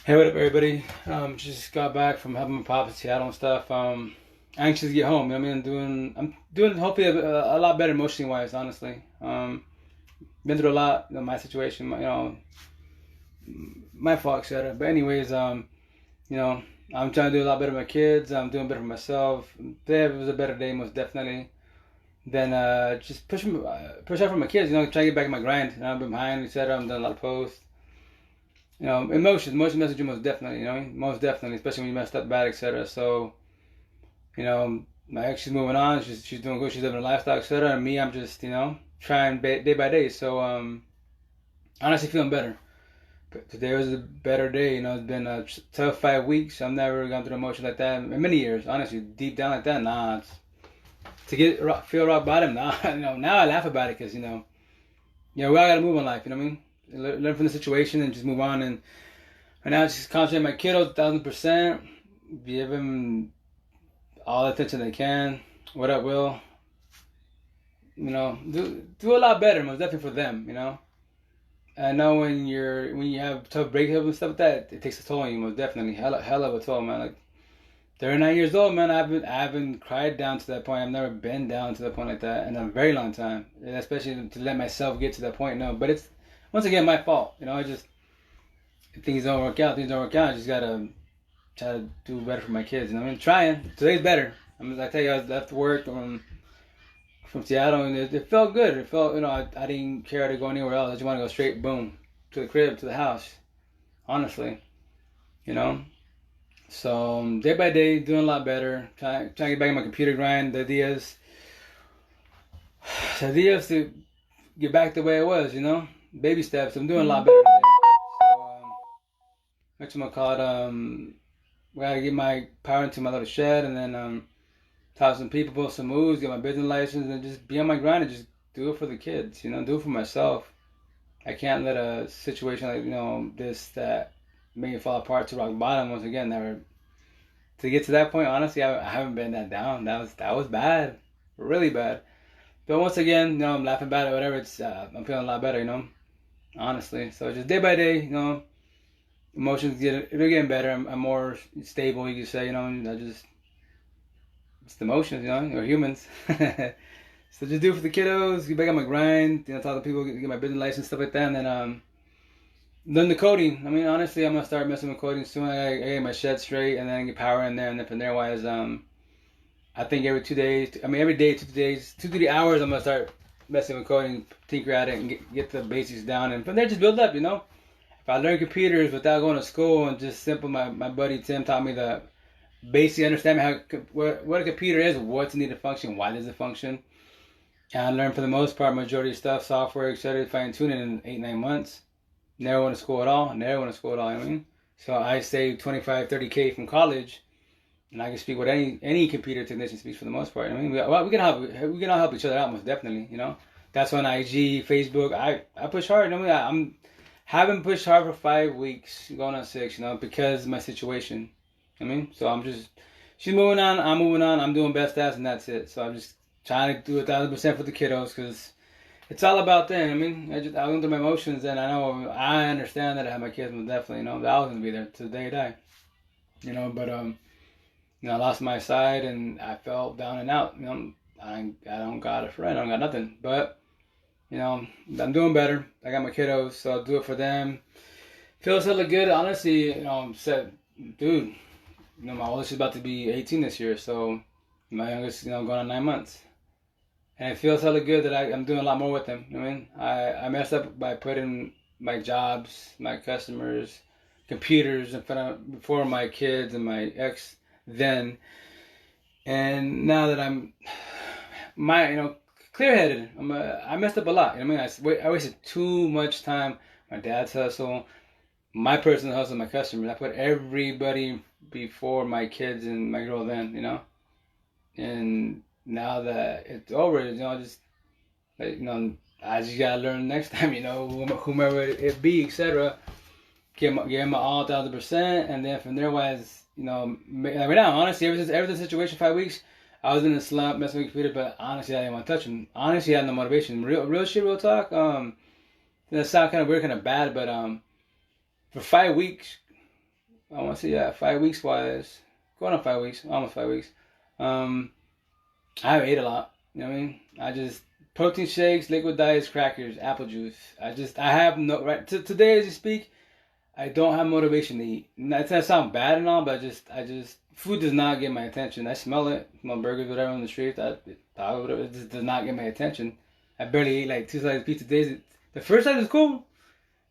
Hey, what up, everybody? Just got back from helping my pop in Seattle and stuff. Anxious to get home. I mean, I'm doing hopefully a lot better emotionally wise, honestly. Been through a lot, my situation, my fault, etc. But anyways, you know, I'm trying to do a lot better with my kids. I'm doing better for myself. Today was a better day, most definitely. Then just push out for my kids. Try to get back in my grind. I've been behind, etc. I'm doing a lot of posts. Emotion message you most definitely, most definitely, especially when you messed up bad, etc. So, my ex, she's moving on, she's doing good, she's living a lifestyle, etc. And me, I'm just, trying day by day. So, honestly feeling better. But today was a better day, it's been a tough 5 weeks. I've never gone through emotion like that in many years, honestly, deep down like that, nah. Feel rock bottom, nah, now I laugh about it because, we all gotta move on life, you know what I mean? Learn from the situation and just move on. And now just concentrate on my kiddos 1,000%. Give them all the attention they can. What up, Will? Do a lot better, most definitely for them. I know when you have tough breakups and stuff like that, it takes a toll on you, most definitely. Hell of a toll, man. Like 39 years old, man. I haven't cried down to that point. I've never been down to that point like that in a very long time, and especially to let myself get to that point. No, but it's once again my fault. I just if things don't work out. Things don't work out. I just gotta try to do better for my kids. I'm trying. Today's better. I tell you, I left work from Seattle, and it felt good. It felt, I didn't care to go anywhere else. I just want to go straight, boom, to the crib, to the house. Honestly, you know. So day by day, doing a lot better. Trying to get back in my computer grind. The idea is to get back the way it was. Baby steps. I'm doing a lot better today. So what's my called? I gotta get my power into my little shed, and then talk to some people, build some moves, get my business license, and just be on my grind and just do it for the kids. Do it for myself. I can't let a situation like this that made me fall apart to rock bottom once again. Never to get to that point. Honestly, I haven't been that down. That was bad, really bad. But once again, I'm laughing about it. Whatever. I'm feeling a lot better. Honestly. So just day by day, emotions they're getting better. I'm more stable. You could say. I just it's the emotions. We're humans. So just do it for the kiddos. Get back on my grind. Talk to people. Get my business license, stuff like that, and then learn the coding. I mean, honestly, I'm gonna start messing with coding soon. I get my shed straight, and then get power in there, and then from there, wise, I think every 2 days. I mean, every day, 2 days, 2 3 hours, I'm gonna start messing with coding, tinker at it, and get the basics down, and from there, just build up. If I learn computers without going to school and just simple, my buddy Tim taught me the basic understanding what a computer is, what's needed to function, why does it function. And I learned for the most part, majority of stuff, software, etc., fine tuning in 8 9 months. Never went to school at all. Never went to school at all. So I saved 25, 30K from college, and I can speak with any computer technician speaks for the most part. We can all help each other out most definitely. That's on IG, Facebook. I push hard. I'm haven't pushed hard for 5 weeks, going on 6. Because of my situation. So she's moving on. I'm moving on. I'm doing best as, and that's it. So I'm just trying to do 1,000% for the kiddos because it's all about them. I went through my emotions, and I understand that I have my kids, but definitely, that I was gonna be there till the day I die. But I lost my side, and I felt down and out. I don't got a friend, I don't got nothing. But I'm doing better. I got my kiddos, so I'll do it for them. Feels hella good, honestly. Said, dude, my oldest is about to be 18 this year, so my youngest, going on 9 months. And it feels hella good that I'm doing a lot more with them. I messed up by putting my jobs, my customers, computers in front of before my kids and my ex then. And now that I'm clear-headed, I messed up a lot. I wasted too much time. My dad's hustle, my personal hustle, my customers. I put everybody before my kids and my girl then. And now that it's over, just I just gotta learn next time, whomever it be, etc. Give my all 1,000%, and then from there, wise, like right now, honestly, ever since the situation 5 weeks, I was in a slump, messing with computer, but honestly, I didn't want to touch him. Honestly, I had no motivation. Real shit, real talk. That sound kind of weird, kind of bad, but for 5 weeks, I want to say, yeah, 5 weeks wise, going on 5 weeks, almost 5 weeks. I haven't ate a lot. You know what I mean? I just protein shakes, liquid diets, crackers, apple juice. I have no right today as you speak. I don't have motivation to eat. That sounds bad and all, but I just food does not get my attention. I smell it, my burgers, whatever on the street. Whatever, it just does not get my attention. I barely ate like 2 slices of pizza days. The first slice was cool.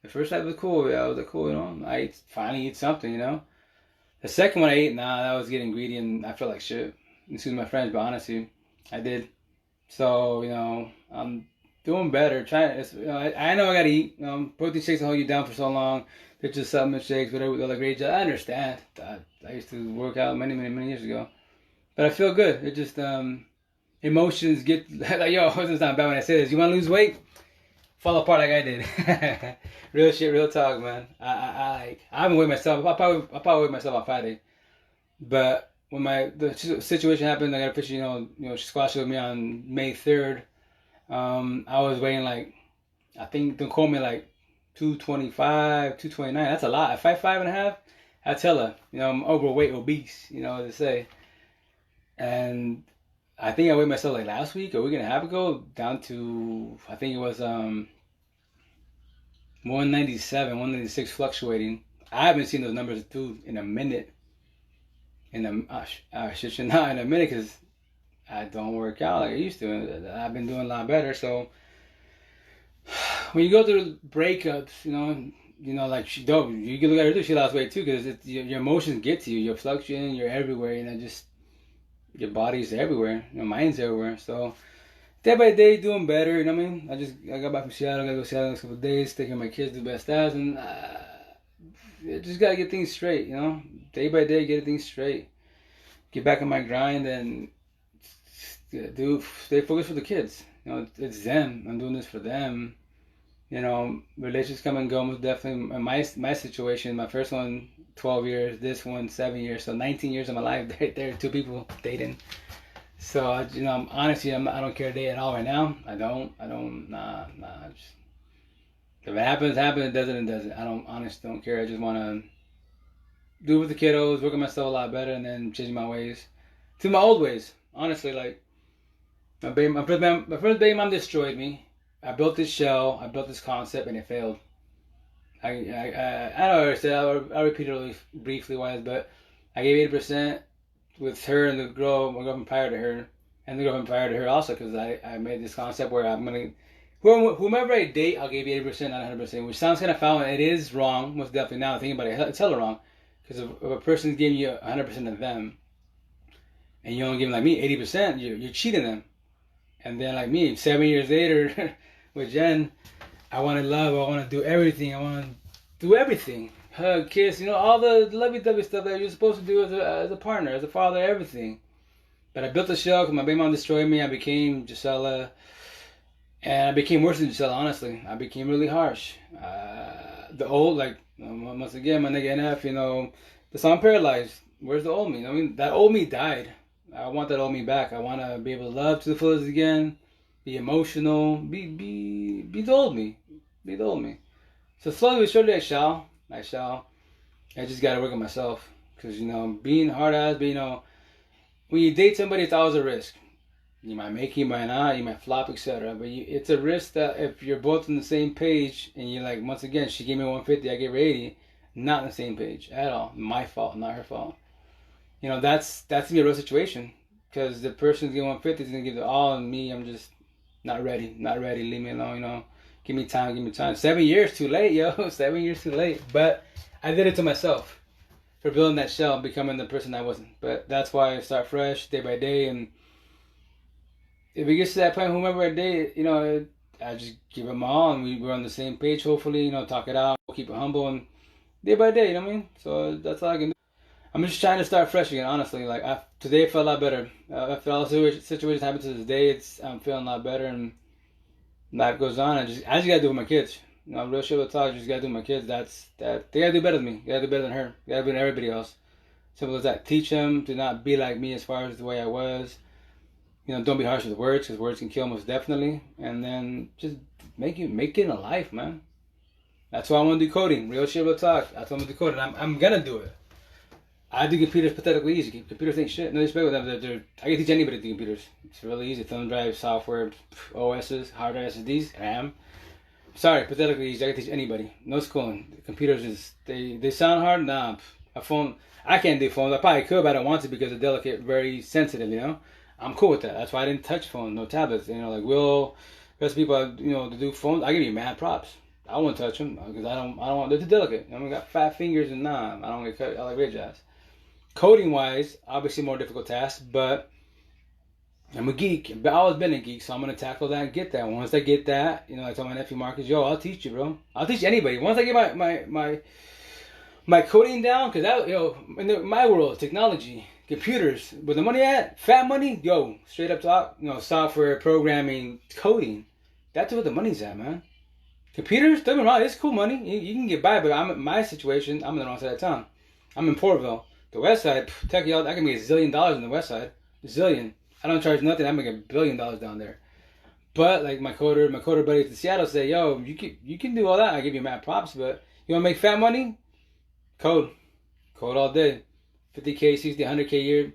The first slice was cool. Yeah, I was like, cool, you know. Finally eat something, you know. The second one I ate, that was getting greedy and I felt like shit. Excuse my French, but honestly, I did. So, you know, I'm doing better. I know I gotta eat. Protein shakes will hold you down for so long. They're just supplement shakes, whatever, they're like great. I understand. I used to work out many years ago. But I feel good. It just, emotions get, like, yo, it's not bad when I say this. You wanna lose weight? Fall apart like I did. Real shit, real talk, man. I haven't weighed myself. I'll probably weigh myself on Friday. But when the situation happened, I got officially, she squashed it with me on May 3rd. I was weighing like, I think, don't quote me, like 225, 229. That's a lot. At 5'5.5", I tell her, I'm overweight, obese, as they say. And I think I weighed myself like last week, a week and a half ago, down to, I think it was 197, 196 fluctuating. I haven't seen those numbers, dude, in a minute. In a minute, because I don't work out like I used to. I've been doing a lot better. So when you go through breakups, like you can look at her too. She lost weight too, because your emotions get to you. You're fluctuating. You're everywhere. Your body's everywhere. Your mind's everywhere. So day by day, doing better. You know what I mean? I got back from Seattle. I gotta go to Seattle in a couple of days. Taking my kids to the best as, and just gotta get things straight. Day by day, get things straight. Get back on my grind and stay focused for the kids. It's them. I'm doing this for them. Relationships come and go. Most definitely, my situation, my first one, 12 years. This one, 7 years. So 19 years of my life. There are two people dating. So honestly, I don't care a day at all right now. I don't. Nah. If it happens, it doesn't. I honestly don't care. I just want to do it with the kiddos, work on myself a lot better, and then change my ways to my old ways. Honestly, like my first baby mom destroyed me. I built this shell, I built this concept, and it failed. I don't know what I said. I'll repeat it really briefly, but I gave 80% with her and my girlfriend prior to her, and the girlfriend prior to her also, because I made this concept where I'm gonna. Whomever I date, I'll give 80%, not 100%, which sounds kind of foul, and it is wrong, most definitely. Now thinking about it, it's hella wrong. Because if a person's giving you 100% of them, and you only give them, like me, 80%, you're cheating them. And then like me, 7 years later, with Jen, I want to love, I want to do everything, hug, kiss, all the lovey-dovey stuff that you're supposed to do as a partner, as a father, everything. But I built a shell because my baby mom destroyed me. I became Gisela, and I became worse than Gisela, honestly. I became really harsh. Once again, my nigga NF, the song Paralyzed. Where's the old me? That old me died. I want that old me back. I want to be able to love to the fullest again, be emotional, be the old me. Be the old me. So slowly but surely I shall. I just got to work on myself. Because, being hard-ass, when you date somebody, it's always a risk. You might make it, you might not, you might flop, etc. But it's a risk that if you're both on the same page, and you're like, once again, she gave me 150, I gave her 80, not on the same page at all. My fault, not her fault. That's gonna be a real situation, because the person's getting 150 is gonna give it all, and me, I'm just not ready. Leave me alone. Give me time. 7 years too late, yo. 7 years too late. But I did it to myself for building that shell, becoming the person I wasn't. But that's why I start fresh, day by day, and if it gets to that point, whomever I date, I just give them all, and we're on the same page, hopefully, talk it out, keep it humble, and day by day, you know what I mean? So that's all I can do. I'm just trying to start fresh again, honestly. Like, today I felt a lot better. After all the situations happened to this day, I'm feeling a lot better, and life goes on. I just gotta do it with my kids. Real shit with talk, just gotta do it with my kids. They gotta do better than me. They gotta do better than her. They gotta do better than everybody else. Simple as that. Teach them to not be like me as far as the way I was. Don't be harsh with words, because words can kill most definitely. And then just make it in a life, man. That's why I want to do coding. Real shit, real talk. That's why I'm going to do coding. I'm going to do it. I do computers pathetically easy. Computers ain't shit. No respect with them. I can teach anybody to do computers. It's really easy. Thumb drive, software, OSs, hard drive, SSDs, RAM. Sorry, pathetically easy. I can teach anybody. No schooling. Computers they sound hard. Nah, a phone. I can't do phones. I probably could, but I don't want to because they're delicate, very sensitive. I'm cool with that. That's why I didn't touch phones, no tablets. Like best people, to do phones. I give you mad props. I won't touch them because I don't want. They're too delicate. I got fat fingers and I don't get cut. I like great jazz. Coding wise, obviously more difficult task, but I'm a geek. I've always been a geek, so I'm gonna tackle that and get that. Once I get that, I told my nephew Marcus, yo, I'll teach you, bro. I'll teach anybody. Once I get my coding down, because in my world, technology, computers, where the money at, fat money, yo, straight up top, software, programming, coding. That's where the money's at, man. Computers, don't get me wrong, it's cool money. You can get by, but I'm in my situation. I'm in the wrong side of town. I'm in Portville. The West Side, tech y'all, I can make $1 zillion in the West Side. $1 zillion. I don't charge nothing. I make $1 billion down there. But like my coder buddies in Seattle say, yo, you can do all that. I give you mad props, but you want to make fat money? Code all day. 50K, 60, 100K a year.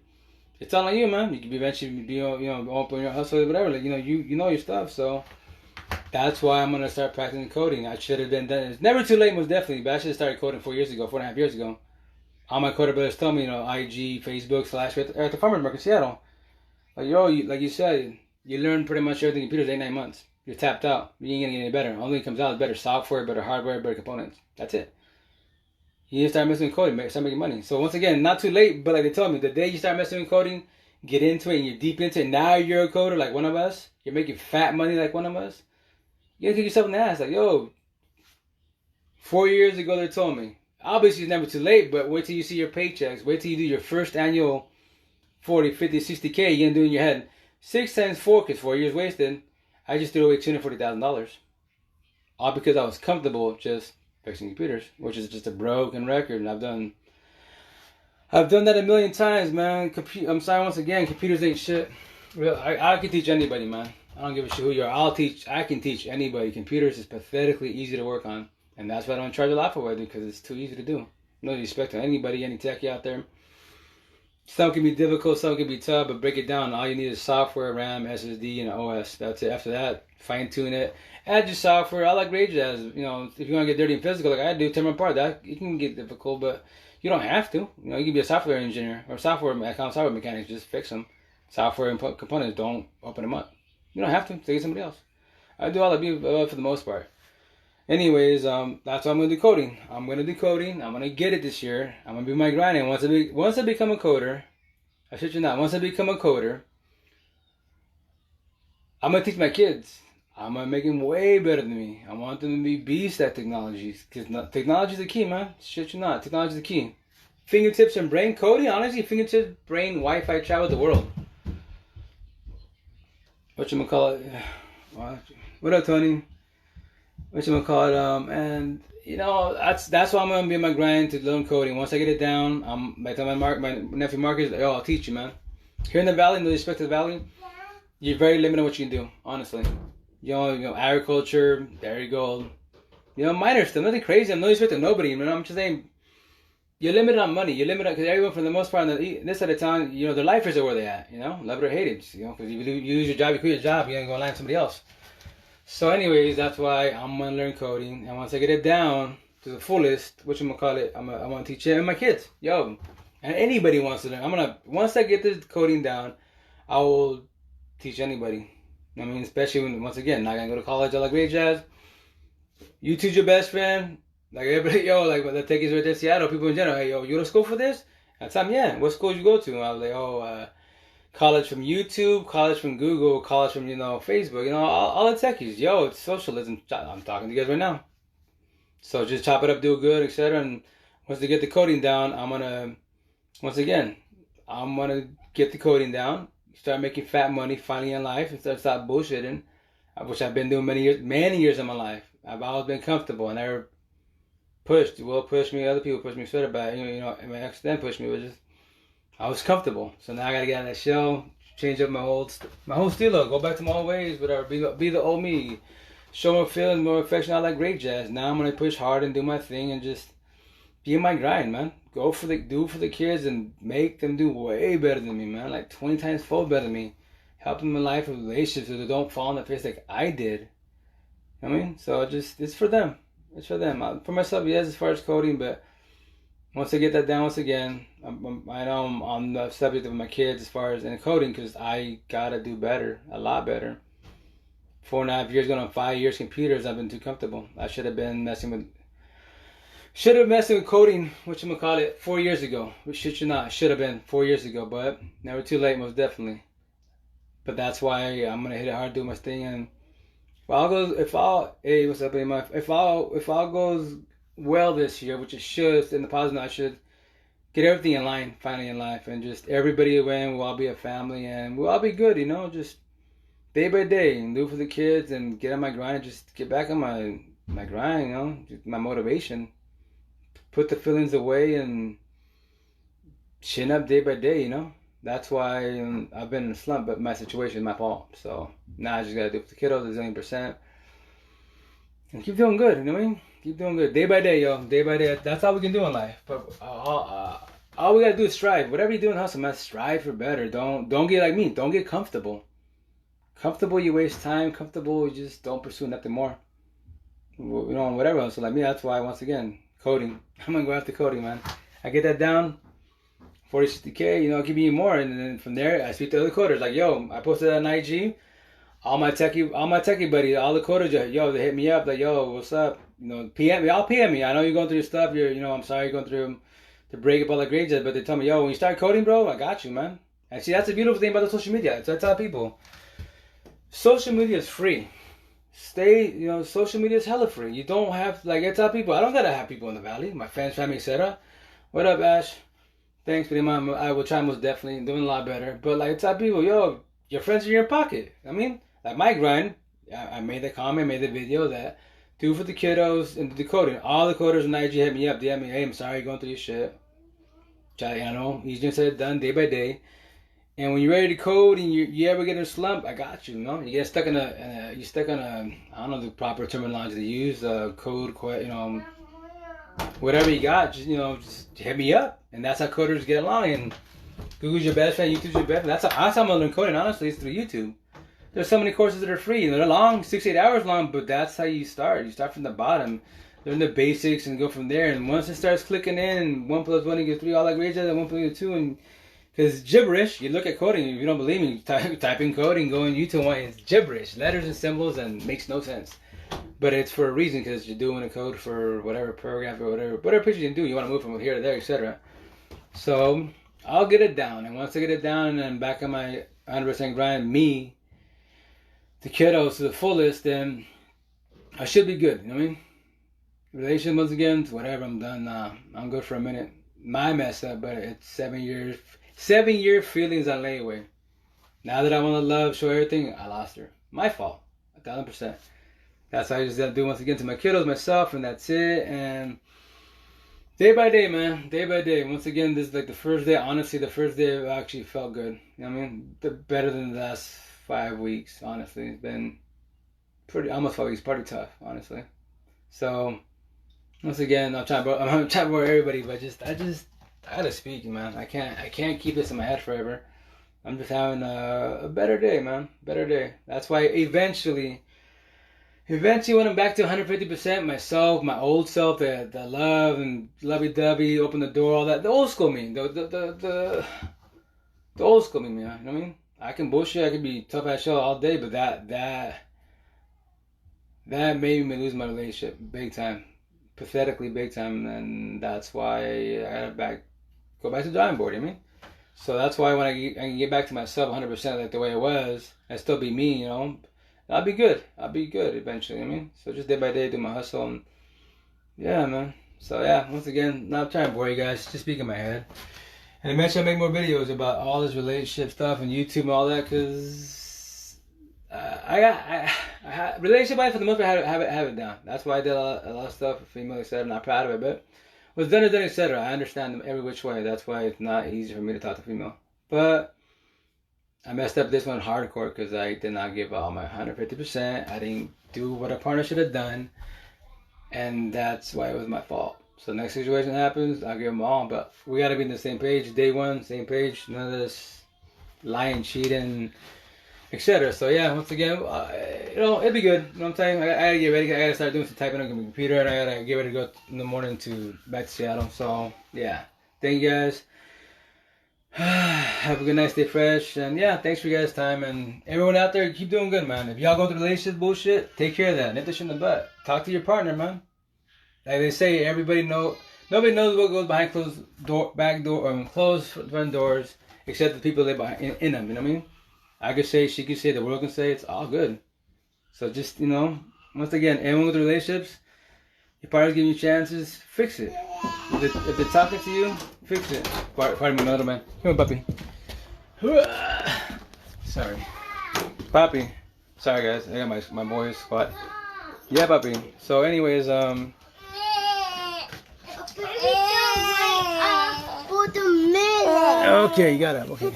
It's all on you, man. You can eventually open your hustle, whatever. Like you know your stuff. So that's why I'm gonna start practicing coding. I should have been done. It's never too late, most definitely. But I should have started coding 4.5 years ago. All my coder brothers told me, IG, Facebook, / at the farmer's market in Seattle. Like, like you said, you learn pretty much everything in computers 8-9 months. You're tapped out. You ain't gonna get any better. Only thing comes out is better software, better hardware, better components. That's it. You need to start messing with coding, start making money. So once again, not too late, but like they told me, the day you start messing with coding, get into it and you're deep into it, now you're a coder like one of us, you're making fat money like one of us, you gotta kick yourself in the ass. Like, yo, 4 years ago they told me, obviously it's never too late, but wait till you see your paychecks. Wait till you do your first annual 40, 50, 60K. You're going to do in your head. 6 times 4, because 4 years wasted. I just threw away $240,000. All because I was comfortable just fixing computers, which is just a broken record. And I've done that a million times, man. I'm sorry once again, computers ain't shit. I can teach anybody, man. I don't give a shit who you are. I can teach anybody. Computers is pathetically easy to work on. And that's why I don't charge a lot for what I do, because it's too easy to do. No disrespect to anybody, any techie out there. Some can be difficult, some can be tough, but break it down. All you need is software, RAM, SSD, and an OS. That's it. After that, fine tune it. Add your software. I like Rage Jazz. If you want to get dirty and physical, like I do, tear them apart. It can get difficult, but you don't have to. You can be a software engineer or software mechanics. Just fix them. Software and components, don't open them up. You don't have to. Take it to somebody else. I do all of you for the most part. Anyways, that's why I'm going to do coding. I'm going to get it this year. I'm going to be my grinding. Once I become a coder, I shit you not, once I become a coder, I'm going to teach my kids. I'm going to make them way better than me. I want them to be beasts at technologies. Because technology is the key, man. Shit you not. Technology is the key. Fingertips and brain coding, honestly, fingertips, brain, Wi-Fi, travel the world. Whatchamacallit? What up, Tony? And that's why I'm gonna be in my grind to learn coding. Once I get it down, I tell my nephew Marcus, yo, I'll teach you, man. Here in the valley, no respect to the valley, you're very limited what you can do, honestly. Agriculture, dairy gold, minor stuff, nothing crazy. I'm no respect to nobody. I'm just saying, you're limited on money. You're limited because everyone, for the most part, on this side of town, their lifers are where they at. Love it or hate it. Because if you lose your job, you quit your job, you're gonna go land somebody else. So anyways, that's why I'm going to learn coding. And once I get it down to the fullest, I'm going to teach it and my kids. Yo, and anybody wants to learn. Once I get this coding down, I will teach anybody. Especially when, once again, not going to go to college. I like Rage Jazz. YouTube's your best friend. Like everybody, the techies right there in Seattle, people in general. Hey, yo, you go to school for this? I tell them, yeah. What school did you go to? And I was like, college from YouTube, college from Google, college from, Facebook, all the techies. Yo, it's socialism. I'm talking to you guys right now. So just chop it up, do it good, etc. And once they get the coding down, I'm going to get the coding down, start making fat money finally in life, and stop bullshitting, which I've been doing many years of my life. I've always been comfortable. I never pushed. Will pushed me, other people pushed me, sort of bad. My ex then pushed me, but just I was comfortable. So now I gotta get out of that shell, change up my whole stilo, go back to my old ways, whatever. Be the old me, show more feeling, more affection. I like Great Jazz. Now I'm gonna push hard and do my thing and just be in my grind, man. Do for the kids and make them do way better than me, man. Like 20 times fold better than me. Help them in life with relationships so they don't fall on the face like I did. You know what I mean? So it's for them. It's for them. For myself, yes, as far as coding, but once I get that down, once again, I know I'm on the subject of my kids as far as in coding because I gotta do better, a lot better. 4.5 years, going on 5 years, computers, I've been too comfortable. I should have been messing with coding, whatchamacallit, 4 years ago. Which should not, should have been 4 years ago, but never too late, most definitely. But that's why I'm gonna hit it hard, do my thing, and hey, what's up, AMF? If all goes well this year, which it should, in the positive, I should get everything in line, finally in life, and just everybody win. We'll all be a family, and we'll all be good, you know, just day by day, and do for the kids, and get on my grind, and just get back on my grind, you know, just my motivation. Put the feelings away and chin up day by day, you know. That's why I've been in a slump, but my situation is my fault. So now I just gotta do it for the kiddos a zillion percent. And keep doing good, you know what I mean? Keep doing good. Day by day, yo. Day by day. That's all we can do in life. But all we gotta do is strive. Whatever you do in hustle, man, strive for better. Don't get like me. Don't get comfortable. Comfortable, you waste time. Comfortable, you just don't pursue nothing more. You know, whatever else. So like me, that's why, once again, coding. I'm gonna go after coding, man. I get that down. 40, 60K, you know, give me more, and then from there, I speak to other coders. Like, yo, I posted that on IG. All my techie buddies, all the coders, yo, they hit me up. Like, yo, what's up? You know, PM me. I'll PM me. I know you're going through your stuff. I'm sorry you're going through to break up all the grades, but they tell me, yo, when you start coding, bro, I got you, man. And see, that's the beautiful thing about the social media. So I tell people, social media is free. Social media is hella free. You don't have, like, I tell people, I don't gotta have people in the valley. My fans, family, etc. What up, Ash? Thanks, but I will try most definitely. I'm doing a lot better. But like I tell people, yo, your friends are in your pocket. I mean, like my grind, I made the comment, made the video that do for the kiddos and the coding. All the coders on IG hit me up, DM me, hey, I'm sorry you're going through your shit. I know, easier said done, day by day. And when you're ready to code and you ever get in a slump, I got you, you know? You get stuck in I don't know the proper terminology to use, code, you know, whatever you got, just hit me up. And that's how coders get along. And Google's your best friend, YouTube's your best friend. That's how I'm gonna learn coding, honestly, is through YouTube. There's so many courses that are free. They're long, 6-8 hours long, but that's how you start. You start from the bottom, learn the basics, and go from there. And once it starts clicking in, 1 + 1 = 3, all that grades, and 1 + 2, and because gibberish, you look at coding, if you don't believe me, type in coding, go on YouTube, it's gibberish, letters and symbols, and makes no sense. But it's for a reason, because you're doing a code for whatever paragraph or whatever picture you can do. You want to move from here to there, etc. So I'll get it down, and once I get it down and I'm back on my 100% grind, the kiddos to the fullest, then I should be good. You know what I mean? Relationship once again, whatever. I'm done. I'm good for a minute. My mess up, but it's 7 years. 7-year feelings on layaway. Now that I want to love, show everything, I lost her. My fault, 1,000%. That's how I just do once again to my kiddos, myself, and that's it. And day by day, man. Day by day. Once again, this is like the first day, honestly, the first day I actually felt good. You know what I mean? Better than the last 5 weeks, honestly. It's been almost 5 weeks, pretty tough, honestly. So, once again, I'm trying to bore everybody, but I gotta speak, man. I can't keep this in my head forever. I'm just having a better day, man. Better day. That's why eventually when I'm back to 150%, myself, my old self, the love and lovey-dovey, open the door, all that, the old school me, the old school me, man. You know what I mean? I can bullshit, I can be tough ass shell all day, but that made me lose my relationship big time, pathetically big time, and that's why I gotta go back to the drawing board. You know what I mean? So that's why when I can get back to myself 100% like the way I was, I still be me, you know. I'll be good. I'll be good eventually. You know what I mean? So just day by day, do my hustle, and yeah, man. So yeah, once again, not trying to bore you guys, just speaking in my head. And eventually I'll make more videos about all this relationship stuff and YouTube and all that, because I relationship life for the most part, I have it down. That's why I did a lot of stuff with female, etc. I'm not proud of it, but what's done is done, etc. I understand them every which way. That's why it's not easy for me to talk to female. But I messed up this one hardcore because I did not give all my 150%. I didn't do what a partner should have done, and that's why it was my fault. So next situation happens, I'll give them all. But we gotta be on the same page. Day one, same page. None of this lying, cheating, etc. So yeah, once again, it'll be good. You know what I'm saying? I gotta get ready. I gotta start doing some typing on the computer, and I gotta get ready to go in the morning back to Seattle. So yeah, thank you guys. Have a good night, stay fresh, and yeah, thanks for you guys' time, and everyone out there, keep doing good, man. If y'all go through relationship bullshit, take care of that. Nip the shit in the butt. Talk to your partner, man. Like they say, nobody knows what goes behind closed front doors, except the people that live in them. You know what I mean? I could say, she could say, the world can say, it's all good. So just, once again, everyone with relationships, your partner's giving you chances, fix it. If they're talking to you, fix it. Pardon me, my little man. Come on, puppy. Sorry. Puppy. Sorry, guys. I got my boys squat. Yeah, puppy. So, anyways, Okay, you got it. Okay.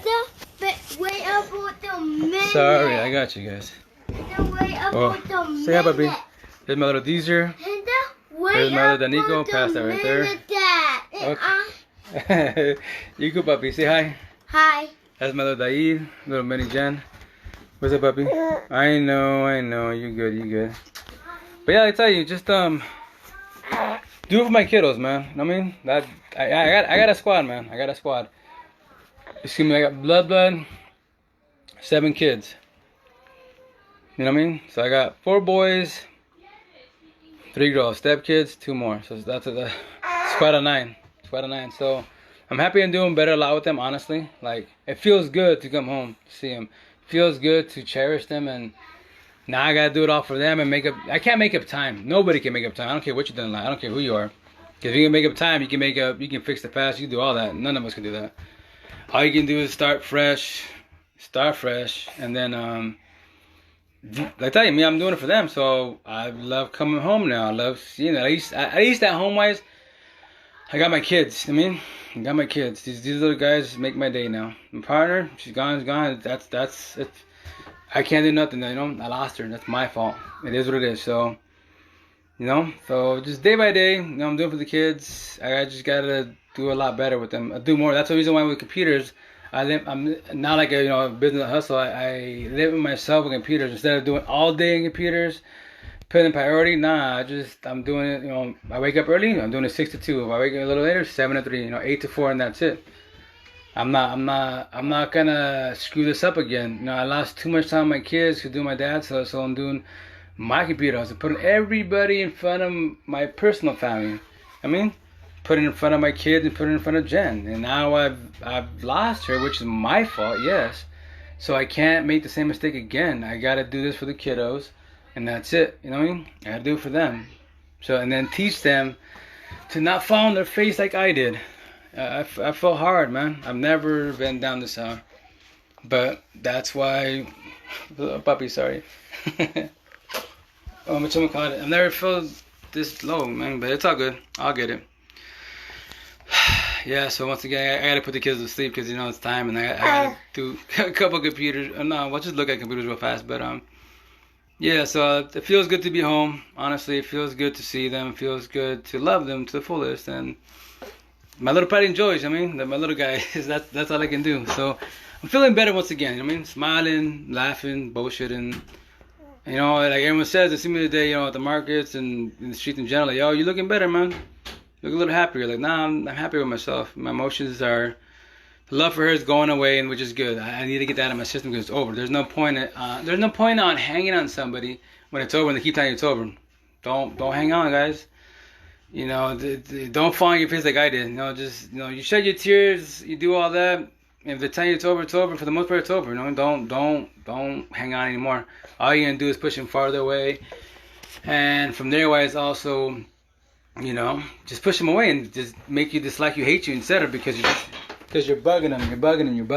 Wait up for the minute. Sorry, I got you guys. Wait up for the minute. Say hi, puppy. There's my little Deezer. There's my little Danico. Pass that right there. Okay. You go, puppy. Say hi. Hi. That's my little Daid, little mini Jen. What's up, puppy? I know. You good. But yeah, I tell you, just do it for my kiddos, man. You know what I mean? I got a squad, man. I got a squad. Excuse me, I got blood, 7 kids. You know what I mean? So I got 4 boys, 3 girls, step kids, 2 more. So that's a squad of 9. So I'm happy I'm doing better a lot with them, honestly. Like, it feels good to come home to see them. It feels good to cherish them, and now I gotta do it all for them and make up. I can't make up time. Nobody can make up time. I don't care what you've done in life. I don't care who you are. Because if you can make up time, you can fix the past, you can do all that. None of us can do that. All you can do is start fresh, and then I tell you, I'm doing it for them. So I love coming home now. I love seeing it. At least at home wise, I got my kids. I got my kids. These little guys make my day now. My partner, she's gone. That's it. I can't do nothing. I lost her. That's my fault. It is what it is. So so just day by day, I'm doing for the kids. I just gotta do a lot better with them. I do more. That's the reason why with computers, I'm not like a business hustle. I live with myself with computers instead of doing all day in computers, putting priority. Nah, I'm doing it. I wake up early. I'm doing it 6 to 2. If I wake up a little later, 7 to 3. 8 to 4, and that's it. I'm not gonna screw this up again. I lost too much time with my kids to do my dad, so I'm doing my computer. I was putting everybody in front of my personal family. Put it in front of my kids and put it in front of Jen. And now I've lost her, which is my fault, yes. So I can't make the same mistake again. I gotta do this for the kiddos, and that's it. You know what I mean? I gotta do it for them. So, and then teach them to not fall on their face like I did. I felt hard, man. I've never been down this hard. But that's why, puppy, sorry. Oh, whatchamacallit, I've never felt this low, man, but it's all good. I'll get it. Yeah, so once again, I gotta put the kids to sleep because it's time, and I gotta do a couple computers. No, we'll just look at computers real fast. But yeah, so it feels good to be home. Honestly, it feels good to see them. It feels good to love them to the fullest, and my little pride enjoys. That my little guy is that's all I can do. So I'm feeling better once again. Smiling, laughing, bullshitting. Like everyone says, they see me today, at the markets and in the streets in general. Like, yo, you're looking better, man. Look a little happier. Like, nah, I'm happy with myself. My emotions are, the love for her is going away, and which is good. I need to get that out of my system because it's over. There's no point on hanging on somebody when it's over and they keep telling you it's over. Don't hang on, guys. Don't fall on your face like I did. You shed your tears, you do all that. If they're telling you it's over, it's over. For the most part, it's over. Don't hang on anymore. All you're gonna do is push them farther away, and from there, wise also, just push them away and just make you dislike you, hate you instead of because you're bugging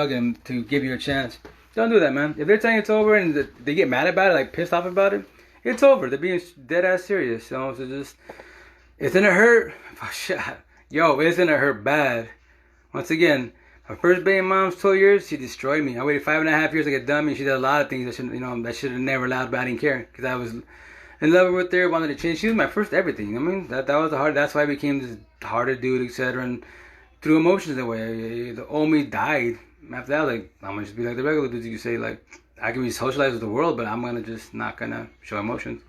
them to give you a chance. Don't do that, man. If they're telling you it's over and they get mad about it, like pissed off about it, it's over. They're being dead ass serious. So it's gonna hurt. Oh, shit. Yo, it's gonna hurt bad. Once again. My first baby mom's 12 years, she destroyed me. I waited 5.5 years to get dummy. She did a lot of things that should have never allowed, but I didn't care because I was in love with her, wanted to change. She was my first everything. That was the hard. That's why I became this harder dude, etc. And through emotions that way. The old me died. After that, like, I'm gonna just be like the regular dudes. You say, like, I can be socialized with the world, but I'm gonna just not gonna show emotions,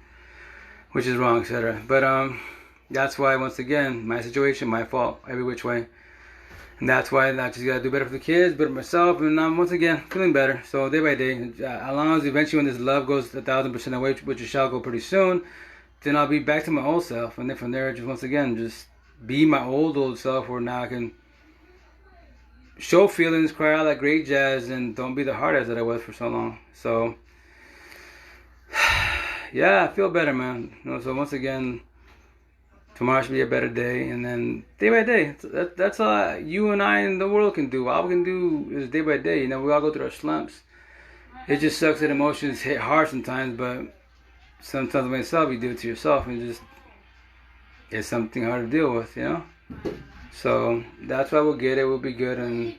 which is wrong, etc. But that's why, once again, my situation, my fault, every which way. And that's why I just gotta do better for the kids, better for myself, and I'm once again feeling better. So day by day, as long as eventually when this love goes 1,000% away, which it shall go pretty soon, then I'll be back to my old self. And then from there, just once again, just be my old self, where now I can show feelings, cry out like great jazz, and don't be the hard ass that I was for so long. So yeah, I feel better, man. So once again, tomorrow should be a better day, and then day by day. That's all you and I and the world can do. All we can do is day by day. We all go through our slumps. It just sucks that emotions hit hard sometimes, but sometimes when yourself, you do it to yourself, and it's something hard to deal with, So that's why we'll get it. We'll be good. And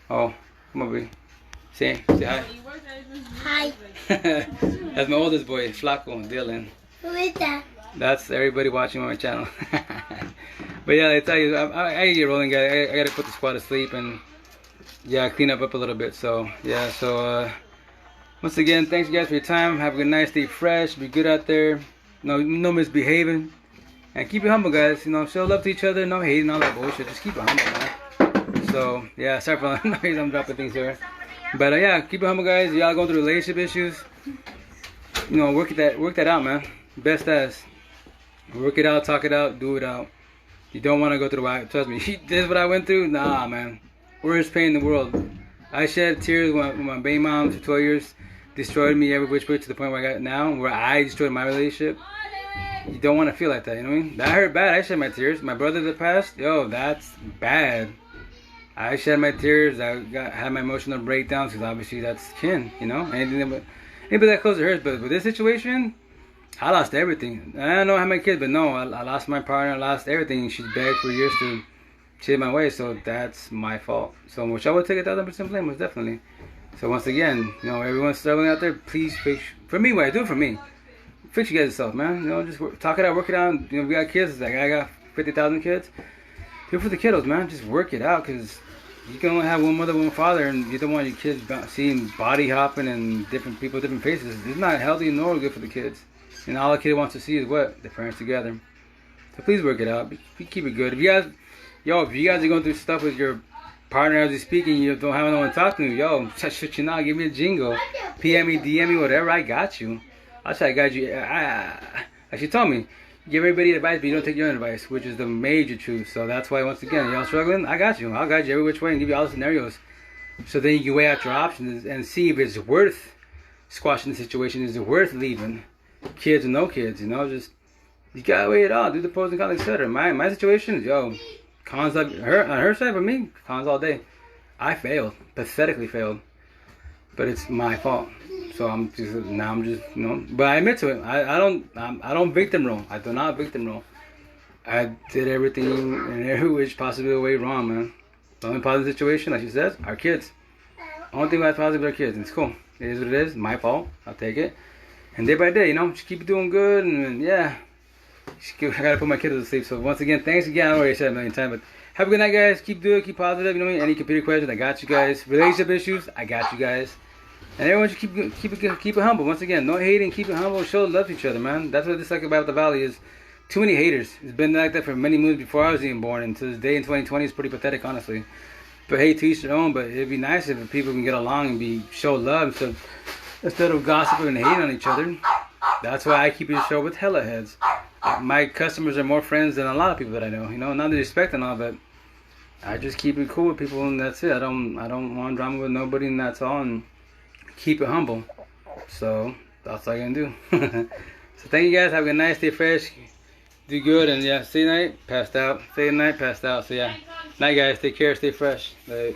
oh, come over here. Say hi. Hi. That's my oldest boy, Flaco, Dylan. Who is that? That's everybody watching on my channel. But yeah, I tell you, I get rolling, guys. I gotta put the squad to sleep and yeah, clean up a little bit. So yeah, so once again, thanks you guys for your time. Have a good night. Stay fresh. Be good out there. No misbehaving. And keep it humble, guys. Show love to each other. No hating, all that bullshit. Just keep it humble, man. So yeah, sorry for the noise. I'm dropping things here. But yeah, keep it humble, guys. Y'all going through relationship issues. Work that out, man. Best as. Work it out, talk it out, do it out. You don't want to go through the trust me. This is what I went through? Nah, man. Worst pain in the world. I shed tears when my baby mom for 12 years destroyed me every which way to the point where I got now, where I destroyed my relationship. You don't want to feel like that, you know what I mean? That hurt bad. I shed my tears. My brother that passed, yo, that's bad. I shed my tears. I had my emotional breakdowns because obviously that's kin, Anybody that close to hurts, but with this situation, I lost everything. I don't know how many kids, but no, I lost my partner. I lost everything. She's begged for years to change my way, so that's my fault. So which I would take 1,000% blame, most definitely. So once again, everyone's struggling out there. Please fix for me. What I do it for me. Fix you guys yourself, man. Just talk it out, work it out. We got kids. Like I got 50,000 kids. Do it for the kiddos, man. Just work it out, because you can only have one mother, one father, and you don't want your kids seeing body hopping and different people, different faces. It's not healthy nor good for the kids. And all a kid wants to see is what? The parents together. So please work it out. Keep it good. If you guys are going through stuff with your partner as you're speaking, you don't have no one to talk to, shit you not, give me a jingle. PM me, DM me, whatever, I got you. I'll try to guide you. Like she told me, give everybody advice, but you don't take your own advice, which is the major truth. So that's why, once again, y'all struggling, I got you. I'll guide you every which way and give you all the scenarios. So then you can weigh out your options and see if it's worth squashing the situation. Is it worth leaving? Kids and no kids, just you gotta weigh it all, do the pros and cons, etc. My situation is, cons on her side, for me, cons all day. I failed, pathetically failed, but it's my fault. So I'm just, but I admit to it. I don't victim roll. I do not victim roll. I did everything in every which possible way wrong, man. The only positive situation, like she says, our kids. Only thing that's positive is our kids, and it's cool. It is what it is. My fault. I'll take it. And day by day, just keep doing good, and yeah, I gotta put my kids to sleep. So once again, thanks again. I already said it a million times, but have a good night, guys. Keep doing it, keep positive. Any computer questions, I got you guys. Relationship issues, I got you guys. And everyone should keep it humble. Once again, no hating, keep it humble, show love to each other, man. That's what this like about the Valley is. Too many haters. It's been like that for many moons before I was even born, and to this day in 2020, it's pretty pathetic, honestly. But hey, to each their own. But it'd be nice if people can get along and show love. So instead of gossiping and hating on each other, that's why I keep it show with hella heads. My customers are more friends than a lot of people that I know. Not to respect and all, but I just keep it cool with people, and that's it. I don't want drama with nobody, and that's all. And keep it humble. So that's all I can do. So thank you guys. Have a good night. Stay fresh. Do good, and yeah, stay night. Passed out. Stay night. Passed out. So yeah, night guys. Take care. Stay fresh. Bye.